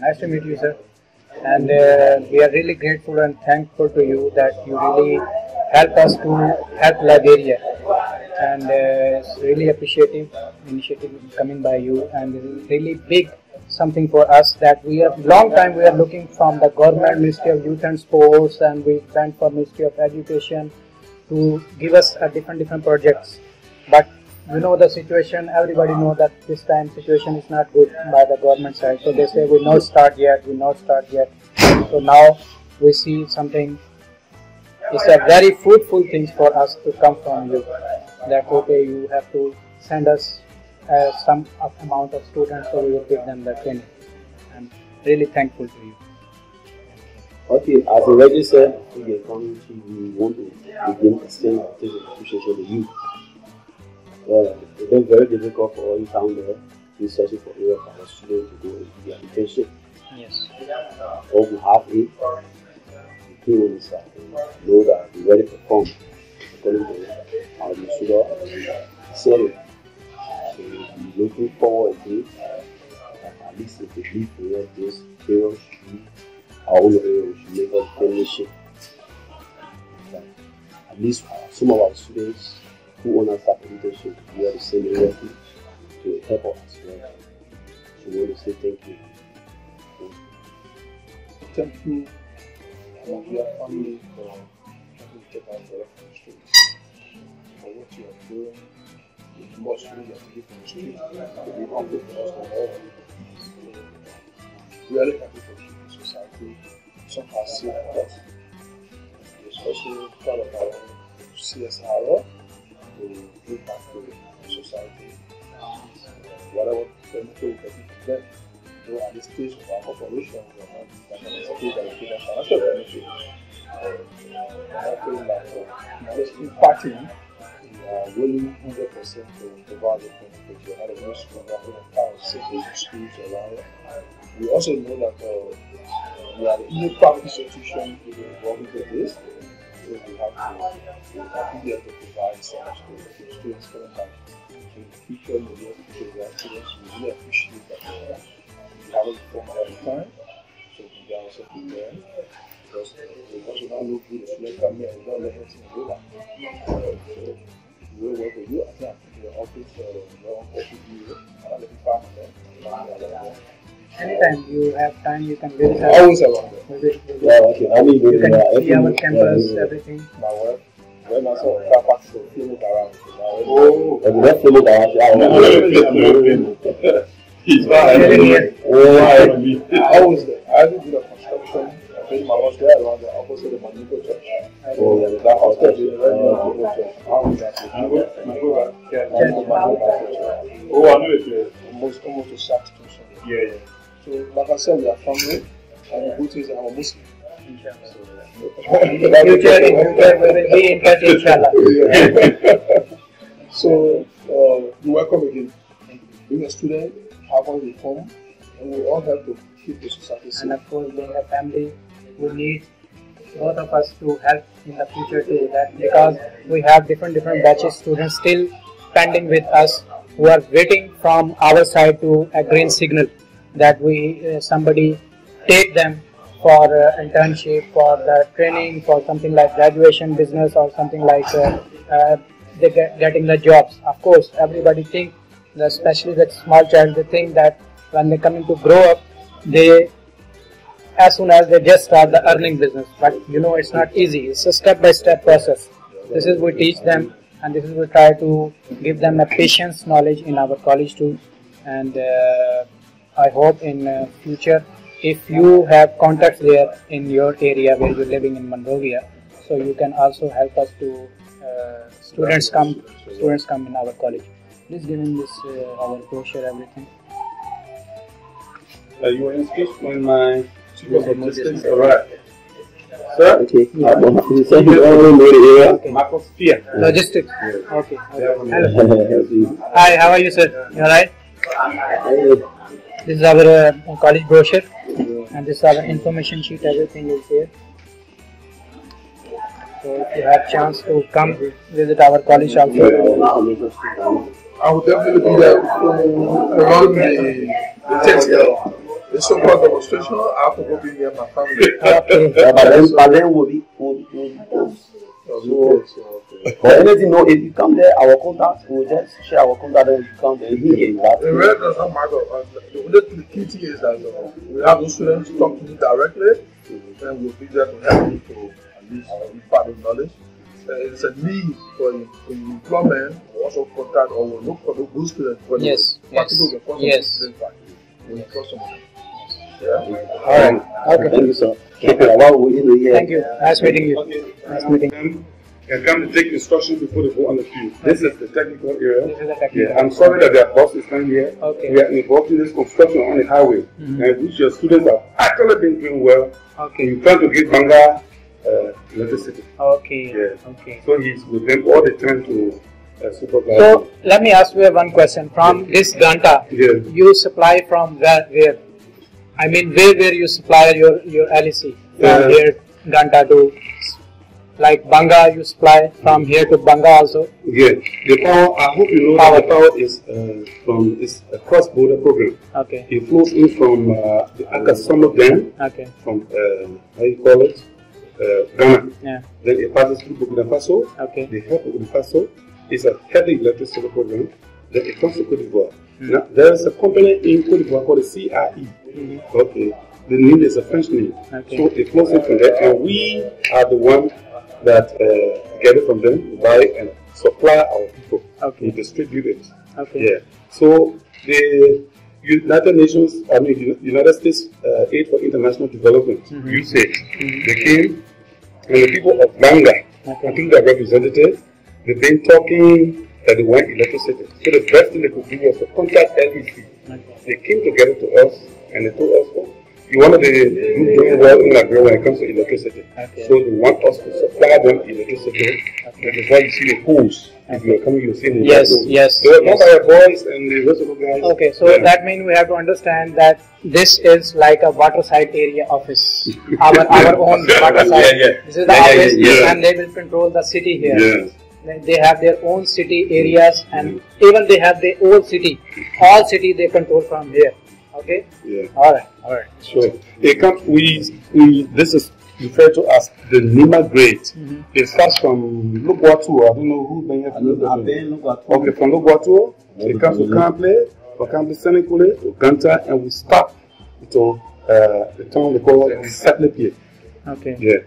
Nice to meet you, sir. And we are really grateful and thankful to you that you really help us to help Liberia. And it's really appreciative initiative coming by you, and it's really big something for us that we have long time we are looking from the government Ministry of Youth and Sports, and we went for Ministry of Education to give us a different projects. But we know the situation, everybody know that this time situation is not good by the government side. So they say we not start yet. So now we see something. It's a very fruitful thing for us to come from you. That okay, you have to send us some amount of students, so we will give them the training. I'm really thankful to you. Okay, as already said, we want to begin extend this appreciation to you. It's been very difficult for all you down there in searching for area for our students to go into the education. Yes. All who have it, the key one is that they know that we already perform according to our Yeshua said it. So we're looking forward to it. At least if we leave here this period should be our own area, we should make us fellowship. At least some of our students who understand internship, we are the same area to help us as well. So we want to say thank you. Thank you, your family, for having taken us away from the street, for what you are doing. With more students that live from the street, to be humble for us to know. We are really happy for the society. Some have seen us. We especially proud of our CSR. To give back to the society, whatever benefit we can give them. So at this stage of our operation, we are not that an institute that will give us financial benefit. I feel like just imparting, we are willing 100% to provide the benefit. We have a new school, we have 5 schools around. We also know that we are the only private institution involved with this. So we have to be able to provide some to students coming back. So in the future, maybe in the future, we have students who really appreciate that we have it from all the time. So we can also prepare. Because we also don't look good if you come here and don't let anything go back. So we will work with you. I think the office, your office will be another department. Anytime you have time, you can visit us. Always around there. You can see our campus, everything. My wife, when I saw car park, so feel it around. Oh, and that's the look He's fine. I was there. I did the construction. I think my house there around the opposite of Maniko Church. Oh, yeah, that house there is very near Maniko Church. How is that? Oh, I know it. Almost to Saks. Yeah. So, like I said, we are family, and the good is I'm a Muslim. In the future, we will be in touch, inshallah. So, you're welcome again. Being a student, have a reform, and we all have to keep the society safe. And of course, being a family, we need both of us to help in the future too. That because we have different batches students still pending with us, who are waiting from our side to a green signal that we somebody take them for internship, for the training, for something like graduation, business, or something like they getting the jobs. Of course, everybody think, especially the small child, they think that when they coming to grow up, they as soon as they just start the earning business. But you know, it's not easy. It's a step-by-step process. This is we teach them. And this is we try to give them a patience knowledge in our college too. And I hope in future, if you have contacts there in your area where you're living in Monrovia, so you can also help us to students come in our college. Please give him this our brochure, everything. You were in speech when my logistics arrived. Sir? Okay. You said you already know the area. Okay. Marcos Pia. Logistics. Yeah. Okay. Hello. Hi, how are you, sir? You alright? This is our college brochure, and this is our information sheet. Everything is here. So if you have chance to come visit our college also. I will definitely be there around the 10th. the so-called demonstration, I have to go be near my family. Yeah, but then we'll be close. But anything, no, if you come there, our contact, we'll just share our contact and you come there. The rest does not matter. The only key thing is that we have those students talk to me directly, and we'll be there to help you to at least impart the knowledge. It's a need for employment, or also contact, or we'll look for the good students. Yes. Yeah. All right. Okay. Thank you, sir. Thank you. Nice meeting you. Nice meeting. And come to take instructions before they go on the field. This is the technical area. This is the technical. Yeah, I'm sorry that their boss is not here. Okay. We are involved in this construction on the highway, and which your students have actually been doing well. Okay. You're trying to get Banga electricity. Okay. Yeah. Okay. So he's with them all the time to supervise. So let me ask you one question. From this Ganta, Yeah. you supply from where? I mean, where you supply your LEC from here Ganta to, like Banga, you supply from here to Banga also. Yeah, the power. I hope you know that the power is it's a cross-border program. Okay. It flows in from the Akasomo Dam, Okay. from how you call it, Ghana. Yeah. Then it passes through Burkina Faso. Okay. The help of Burkina Faso is a heavy electricity program. Then it comes to Cote d'Ivoire. Now there is a company in Cote d'Ivoire called the CRE. Okay. The name is a French name. Okay. So it flows in from there, and we are the one that get it from them, buy and supply our people. Okay. We distribute it. Okay. Yeah. So the United Nations, United States Aid for International Development, USAID, they came, and the people of Banga, I think their representatives, they've been talking that they want electricity. So the best thing they could do was to contact LEC. They came together to us, and they told us, oh, you want to do doing well in Nigeria when it comes to electricity. Okay. So they want us to supply them electricity. That is why you see the poles. If you are coming, you'll see the Yes. They are not our boys and the rest of the guys. Okay, so that means we have to understand that this is like a waterside area office. Our own waterside. This is the office, and they will control the city here. Yes. They have their own city areas, and even they have their own city. All city they control from here. Okay. Yeah. All right. Sure. It comes. This is referred to as the Nima grade. It starts from Lugwatu. I don't know who's been here. Okay, from Lugwatu, it comes to Kample, or Kample Senekule, to Ganta, and we stop to the town they call Satlepie. Okay. Yeah.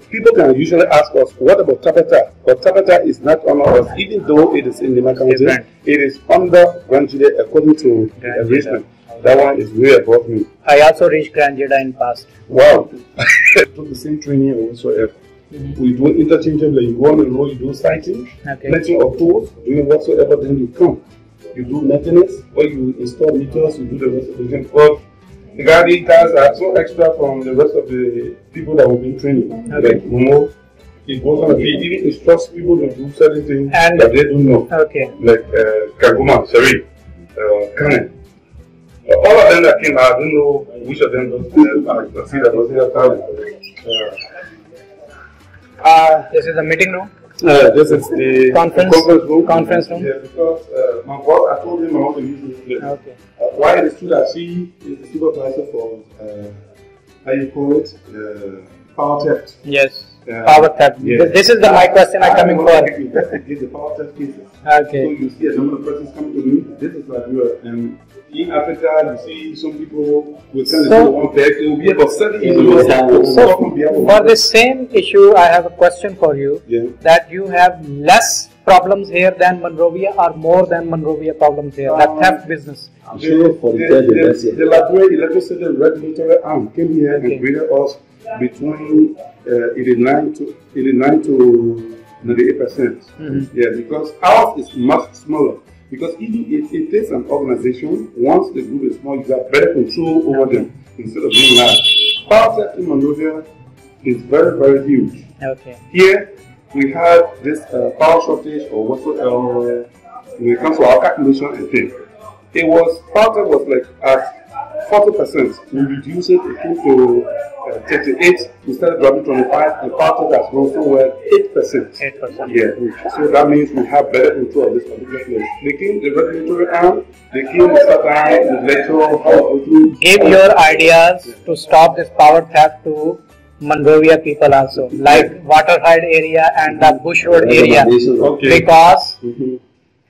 People can usually ask us, what about Tapeta? But Tapeta is not under us, even though it is in Nima County. It is under Granjide according to the arrangement. That one is way above me. I also reached Granjida in past. Wow. Do the same training or whatsoever. We do interchangeably. You go on the road, you do sighting, plenty of tools, doing whatsoever, then you come. You do maintenance, or you install meters, you do the rest of the thing. But the guardian cars are so extra from the rest of the people that will be training. Like Momo, it goes on the field, even instructs people to do certain things that they don't know. Okay. Like Kaguma, Sari, Kane. All of them that came, I don't know which of them does see that was here talent. This is the meeting room. This is the Conference room. Yeah, because my boss, I told him I want to use this place. Okay. Why it is true that she is the supervisor for how you call it, power theft. Yes. Power theft. Yes. This is my question I'm coming for. Investigate the power theft cases. Okay. So you see a number of persons coming to me. This is like you are. In Africa, you see some people will send it to one peg. It will be about 7 years. So, for the same issue, I have a question for you. Yeah. That you have less problems here than Monrovia, or more than Monrovia problems here? That theft business. The Latvia Electricity Regulatory Arm came here and graded us between 89 to 98%. Yeah, because ours is much smaller. Because even if it takes an organization, once the group is small, you have better control over them instead of being large. Power theft in Monrovia is very, very huge. Okay. Here, we had this power shortage or whatsoever when it comes to our calculation and things. Power theft was like at 40%. We reduced it came to 38. We started dropping 25, and part of that has grown somewhere 8%. 8%. Yeah. So that means we have better control of this particular place. They came the regulatory arm, they came the satellite, the electoral, how to Give your ideas to stop this power theft to Monrovia people also, like Waterhide area and the Bush Road area. Okay. Because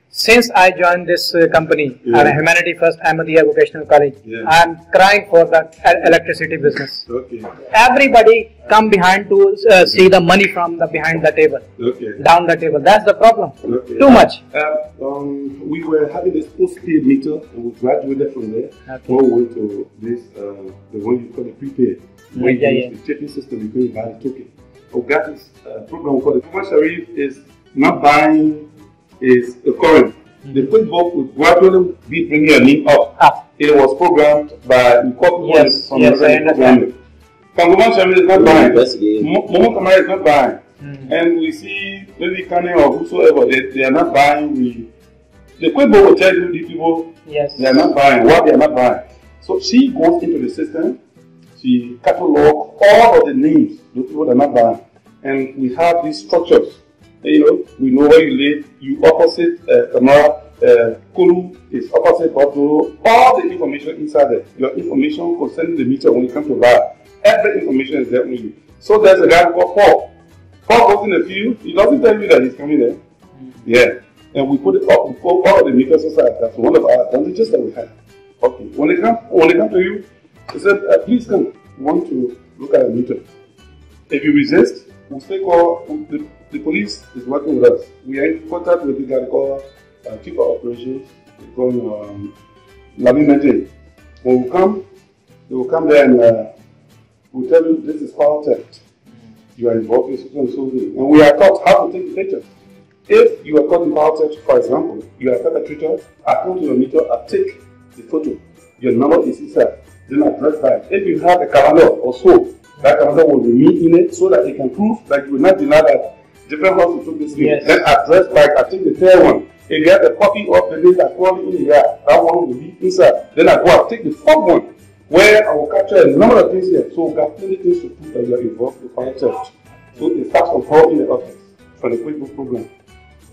since I joined this company, Humanity First Ahmadiyya Vocational College, I am crying for the electricity business. Okay. Everybody come behind to see the money from the behind the table, down the table. That's the problem. Too much. We were having this postpaid meter, and we graduated from there. We went to this, the one you call the prepaid. When you use the checking system, you can buy the token. We got this program called the Umar Sharif is not buying is the current. The QuickBook will gradually be bringing your name up. It was programmed by incorporated from the programming. Umar Sharif is not buying. Momo Kamara is not buying. And we see maybe Kanye or whosoever, they are not buying. The QuickBook will tell you the people they are not buying, what they are not buying. So she goes into the system. She catalogs all of the names the people that are not buying, and we have these structures. You know, we know where you live. You opposite Kamara, Kulu is opposite Botoro. All the information inside there. Your information concerning the meter when you come to buy. Every information is there with you. So there's a guy called Paul. Paul goes in the field. He doesn't tell you that he's coming there. Yeah, and we put it up. We put all the meters aside. That's one of our advantages that we have. Okay, when they come to you. He said, please come, we want to look at a meter. If you resist, we'll say call, the police is working with us. We are in contact with the guy called Chief of Operations, they call him Lamin Mete. When we come, they will come there and we'll tell you this is power theft. You are involved in something and something. And we are taught how to take the picture. If you are caught in power theft, for example, you are a perpetrator, I come to your meter, I take the photo. Your number is inside. Then address that. If you have a calendar or so, that calendar will remain in it so that it can prove that you will not deny that different houses took this thing. Then address back, I think the third one. If you have a copy of the list that's falling in the yard, that one will be inside. Then I go and take the fourth one, where I will capture a number of things here. So we got plenty things to prove that you are involved in power theft. So it starts from all in the office for the QuickBook program.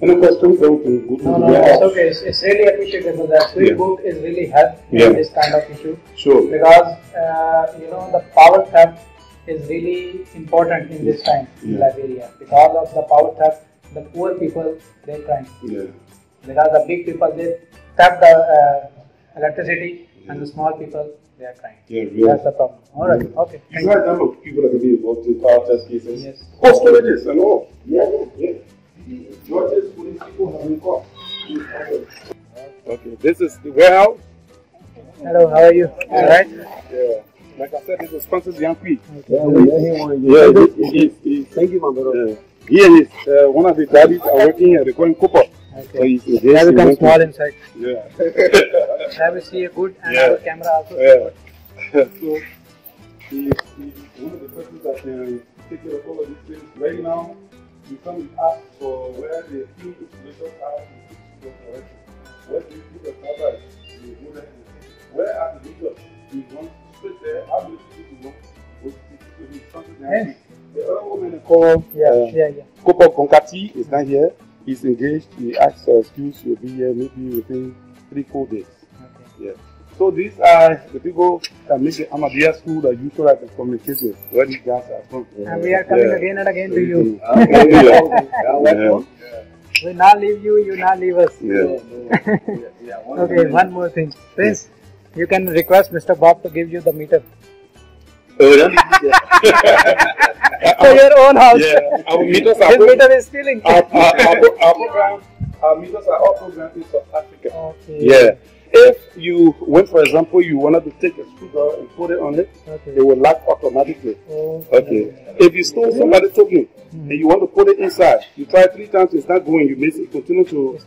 Any questions? Then we can go to it's okay. It's really appreciable that QuickBook is really helped in this kind of issue. Sure. Because the power theft is really important in this time in Liberia. Because of the power theft, the poor people they cry. Because the big people they theft the electricity, and the small people they are crying. That's the problem. All right. Okay. You know, number of people that can be involved in power theft cases. Hostages and all. George's police people have been caught. Okay, this is the warehouse. Hello, how are you? All right. Yeah. Like I said, this is Francis Yankee. Thank you, my brother. Here is one of the daddies are working here. They're calling Cooper. Okay. So they have become small inside. Yeah. Have you see a good and our camera also. So he's one of the persons that can take care of all of these things. Right now, you come and ask for where the field installations are in the direction. Where do you put the cover? You go there and see. Where are the meters? You want straight there. How do you think you want to be something there? The other woman called Kopo Konkati is not here. He's engaged. He asked for excuse. He'll be here maybe within 3-4 days. Yeah. So these are the people that make the Ahmadiyya school that you should have to communicate with, where these guys are from. And we are coming again and again to you. We not leave you, you not leave us. Okay, one more thing. Prince, you can request Mr. Bob to give you the meter. For your own house. Our meters are His meter is stealing. Our meters are all programmed in South Africa. If you went, for example, you wanted to take a screwdriver and put it on it, it will lock automatically. If you stole somebody's token and you want to put it inside, you try 3 times, it's not going, you may continue to.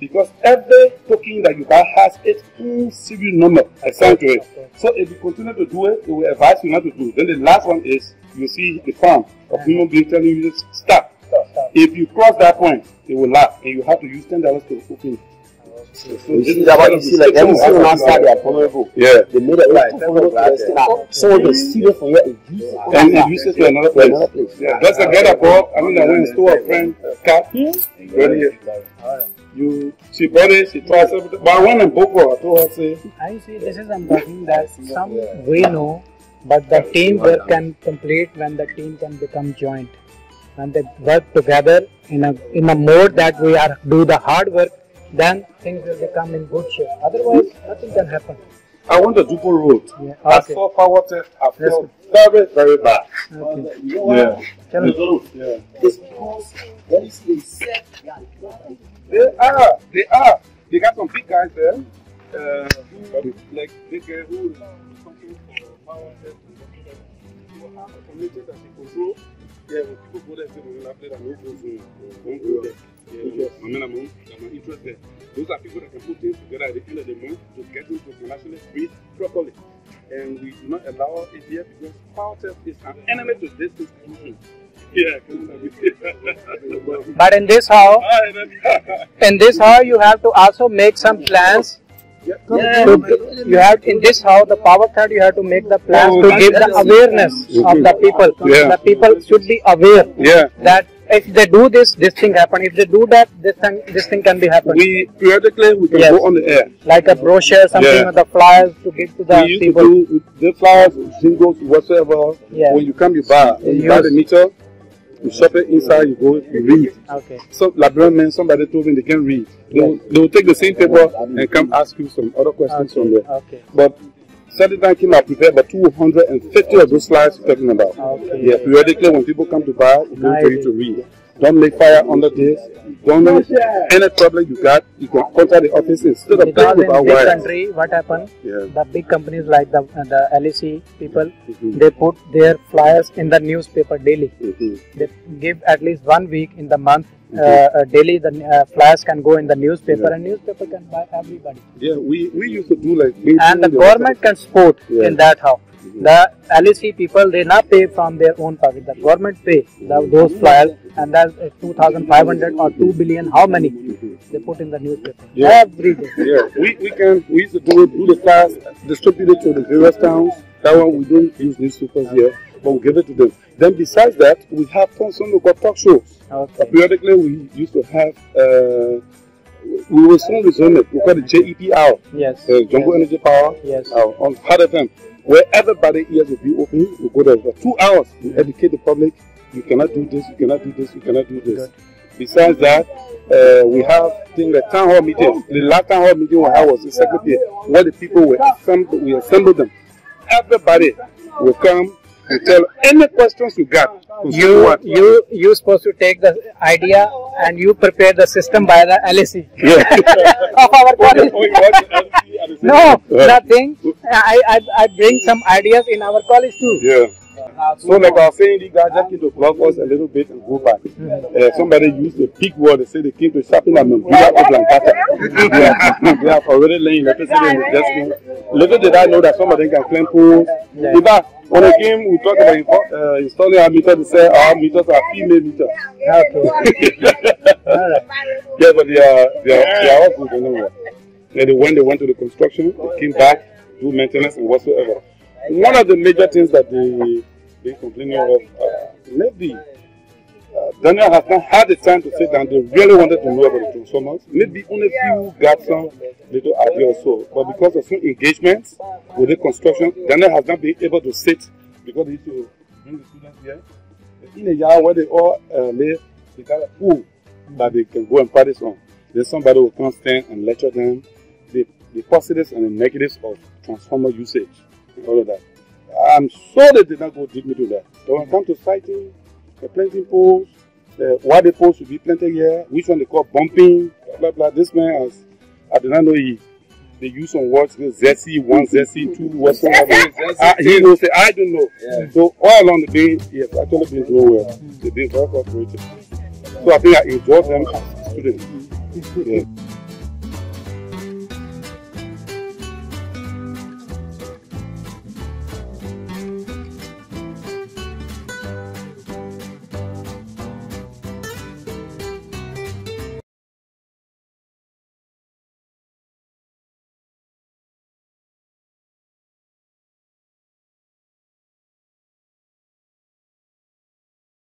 Because every token that you buy has its own serial number assigned to it. So if you continue to do it, it will advise you not to do it. Then the last one is you see the farm of human being telling you to stop. If you cross that point, it will lock and you have to use $10 to open it. You see that you see like every single outside they are vulnerable. Yeah. They made it like vulnerable to the extent that someone can steal it from here and use it. And it uses to another place. Yeah. That's a get above. I mean, I went and stole a friend cat. Really. She bought it, she tried something. But I went and booked her. I told her, say, I see, this is something that some we know, but the teamwork can complete when the team can become joint. When they work together in a mode that we are do the hard work, then things will become in good shape. Otherwise, nothing can happen. I went to Jupo Road. Yeah. I Okay. saw power theft. I felt very, very bad. Okay. Yeah. Yeah. It's because when you see set, They are. They got some big guys there. Like big guy who is something for power theft. You will have a community that they control. Yeah, when people go there, they will have that no go zone. Don't go there. Yeah, my interest there. Those are people that can put things together at the end of the month to get them to nationally breathe properly. And we do not allow it here because power theft is an enemy to this institution. Yeah, But in this how you have to also make some plans. You have in this how the power third you have to make the plans to give the awareness of the people. Yeah. The people should be aware that if they do this thing happen. If they do that, this thing can be happen. We periodically we can go on the air. Like a brochure, something with the flyers to give to the We used people. to do with the flyers, singles, whatsoever. Yeah. When you come, you buy. When you buy the meter, you shop it inside, you go, you read. Okay. Some librarian men, somebody told me they can read. They will take the same paper and come ask you some other questions from there. Okay. But Saturday night came out prepared about 250 of those slides you're talking about. Okay. Yeah, periodically when people come to buy, it's going for you to read. Don't make fire under this. Don't any problem you got, you can contact the office instead of Because talking in about big wires. country, what happened? Yeah. The big companies like the LEC people, they put their flyers in the newspaper daily. They give at least 1 week in the month. Daily the flyers can go in the newspaper and newspaper can buy everybody. Yeah, we used to do like. And the government can support in that how. The LEC people, they not pay from their own pocket. The government pay those flyers, and that's 2,500 or 2 billion. How many they put in the newspaper every day? Yeah, we used to do the flyers, distribute it to the various towns. That one we don't use newspapers here, but we give it to them. Then besides that, we have some local talk shows. Okay. Periodically, we used to have. We will soon resume it. We call it JEP hour. Yes. Jungle Energy Power. Yes. On Hard FM, where everybody ears will be open. We go there for 2 hours. We educate the public. You cannot do this. You cannot do this. You cannot do this. Good. Besides that, we have things like town hall meetings. The last town hall meeting we had was in Secretary, where the people were assembled. We assembled them. Everybody will come and tell any questions you got. You supposed to take the idea and you prepare the system by the LEC of our college. No, nothing. I bring some ideas in our college too. Yeah. So like I was saying, these guys just came to block us a little bit and go back. Somebody used a big word. They say they came to sharpen and they have already laying electricity in the just little did I know that somebody can claim pools. In fact, when I came, we talked about installing our meters. They say our meters are female meters. Okay. Yeah, but they are all good anyway. And when they went to the construction, they came back, do maintenance and whatsoever. One of the major things that they complaining of, maybe Daniel has not had the time to sit down. They really wanted to know about the transformers. Maybe only few got some little idea or so. But because of some engagements with the construction, Daniel has not been able to sit because he used to bring the students here. In a yard where they all live, they got a pool that they can go and practice on. Then somebody will come stand and lecture them the positives and the negatives of transformer usage. All of that. I'm sure they did not go deep into that. So when it comes to siting, the planting poles, why the poles should be planted here, which one they call bumping, blah blah blah. This man has, I did not know they use some words, ZC1, ZC2, whatsoever. He will say, I don't know. Yeah. So all along the day, he has actually been doing well. They've been very cooperative. So I think I enjoyed them as students. Yeah.